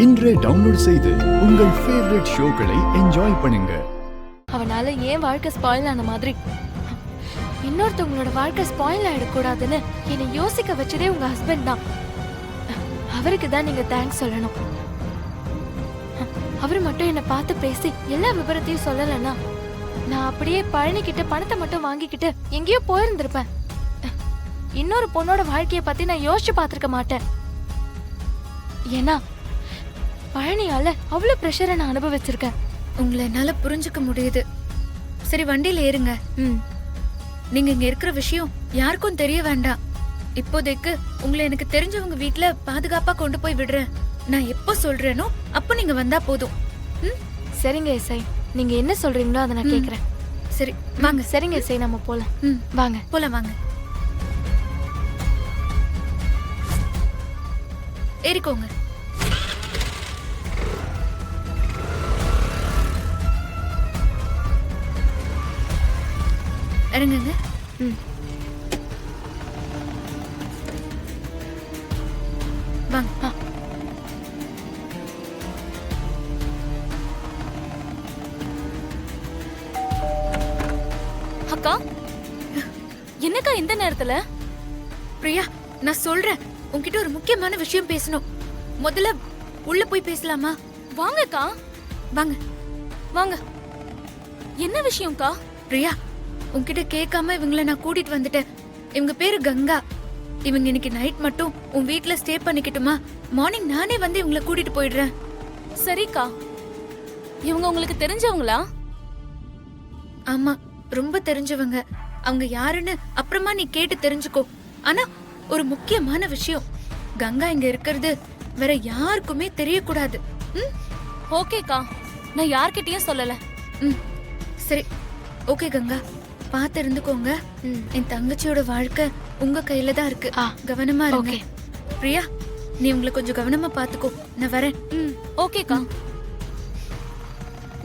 இன்றே டவுன்லோட் செய்து உங்கள் ஃபேவரட் ஷோக்களை என்ஜாய் பண்ணுங்க. அவனால ஏன் வாழ்க்கை ஸ்பாயில் ஆன மாதிரி இன்னொருத்தவங்களோட வாழ்க்கை ஸ்பாயில் ஆயிடக்கூடாதுன்னு என்னை யோசிக்க வச்சதே உங்க ஹஸ்பண்ட் தான். அவருக்கு தான் நீங்க தேங்க்ஸ் சொல்லணும். அவர் மட்டும் என்னை பார்த்து பேசி எல்லா விவரத்தையும் சொல்லலைன்னா நான் அப்படியே பழனிக்கிட்ட பணத்தை மட்டும் வாங்கிக்கிட்டு எங்கேயோ போயிருந்திருப்பேன். இன்னொரு பொண்ணோட வாழ்க்கைய பத்தி நான் யோசிச்சு பார்த்திருக்க மாட்டேன். ஏன்னா பழனியால அவ்வளவு பிரஷரை நான் அனுபவிச்சிருக்கேன். உங்களை என்னால புரிஞ்சுக்க முடியுது. சரி, வண்டியில ஏறுங்க. நீங்க இங்க இருக்கிற விஷயம் யாருக்கும் தெரிய வேண்டாம். இப்போதைக்கு உங்களை எனக்கு தெரிஞ்சவங்க வீட்டுல பாதுகாப்பா கொண்டு போய் விடுறேன். நான் எப்போ சொல்றேனோ அப்போ நீங்க வந்தா போதும். சரிங்க இசை, நீங்க என்ன சொல்றீங்களோ அதை நான் கேக்குறேன். சரி வாங்க. சரிங்க இசை, நம்ம போலாம். வாங்க போலாம், வாங்க. ஏறிக்கோங்க. இறங்குங்க. வாங்க. அக்கா, என்னக்கா இந்த நேரத்துல? பிரியா, நான் சொல்றேன், உன்கிட்ட ஒரு முக்கியமான விஷயம் பேசணும். முதல்ல உள்ள போய் பேசலாமா? வாங்கக்கா, வாங்க வாங்க. என்ன விஷயம்க்கா? பிரியா, உன்கிட்ட கேட்காம இவங்கள நான் கூட்டிட்டு வந்துட்டேன். இவங்க பேரு கங்கா. இவங்க இன்னைக்கு நைட் மட்டும் உன் வீட்ல ஸ்டே பண்ணிக்கிட்டுமா? மார்னிங் நானே வந்து இவங்கள கூட்டிட்டு போயிடுறேன். சரிக்கா. இவங்க உங்களுக்கு தெரிஞ்சவங்களா? ஆமா, ரொம்ப தெரிஞ்சவங்க. அவங்க யாருன்னு அப்புறமா நீ கேட்டு தெரிஞ்சுக்கோ. ஆனா ஒரு முக்கியமான விஷயம், கங்கா இங்க இருக்கிறது வேற யாருக்குமே தெரியக்கூடாது. ஓகேக்கா, நான் யார்கிட்டயும் சொல்லல. சரி, ஓகே கங்கா, பார்த்து இருந்துக்கோங்க. என் தங்கச்சியோட வாழ்க்கை உங்க கையில தான் இருக்கு. கவனமா இருங்க. பிரியா, நீ உங்களை கொஞ்சம் கவனமா பாத்துக்கோ. நான் வரேன். ஓகேக்கா.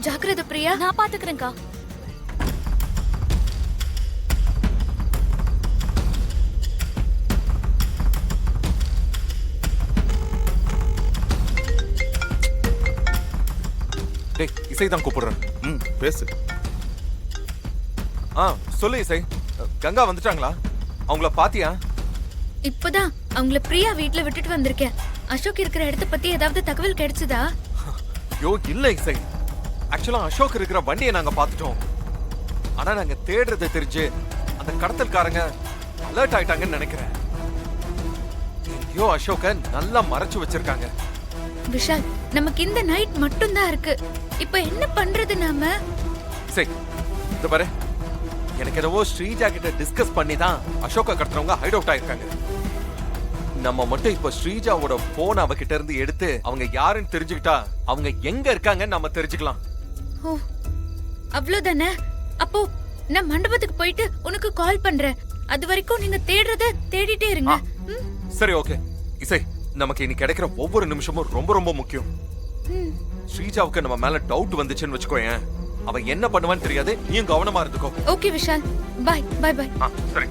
ஜாக்கிரதை பிரியா. நான் பாத்துக்கிறேன்க்கா. இசை தான் கூப்பிடுறேன். பேசு. சொல்லு இசை. கங்கா வந்துட்டாங்களா? அவங்கள பாத்தியா? இப்பதான் அவங்கள பிரியா வீட்ல விட்டுட்டு வந்திருக்கேன். அசோக் இருக்கிற இடத்த பத்தி ஏதாவது தகவல் கிடைச்சதா? யோ இல்ல இசை. ஆக்சுவலா அசோக் இருக்கிற வண்டியை நாங்க பாத்துட்டோம். ஆனா நாங்க தேடுறதை தெரிஞ்சு அந்த கடத்தல்காரங்க அலர்ட் ஆயிட்டாங்கன்னு நினைக்கிறேன். ஐயோ, அசோக்க நல்லா மறைச்சு வச்சிருக்காங்க. விஷால், நமக்கு இந்த நைட் மட்டும் தான் இருக்கு. இப்ப என்ன பண்றது நாம? சரி, இந்த பாரு, எனக்கு என்னவோ ஸ்ரீஜா கிட்ட டிஸ்கஸ் பண்ணி தான் அசோகா கடத்துறவங்க ஹைட் அவுட் ஆயிருக்காங்க. நம்ம மட்டும் இப்ப ஸ்ரீஜாவோட போன் அவகிட்ட இருந்து எடுத்து அவங்க யாருன்னு தெரிஞ்சுக்கிட்டா அவங்க எங்க இருக்காங்கன்னு நம்ம தெரிஞ்சுக்கலாம். ஓ, அவ்வளவுதானே? அப்போ நான் மண்டபத்துக்கு போயிட்டு உனக்கு கால் பண்றேன். அது வரைக்கும் நீங்க தேடுறத தேடிட்டே இருங்க. சரி, ஓகே. இசை, நமக்கு இனி கிடைக்கிற ஒவ்வொரு நிமிஷமும் ரொம்ப ரொம்ப முக்கியம். ஸ்ரீஜாவுக்கு நம்ம மேல டவுட் வந்துச்சுன்னு வச்சுக்கோயேன், அவன் என்ன பண்ணுவான்னு தெரியாது. நீயும் கவனமா இருந்துக்கோ. Okay Vishal, bye bye bye. சரி.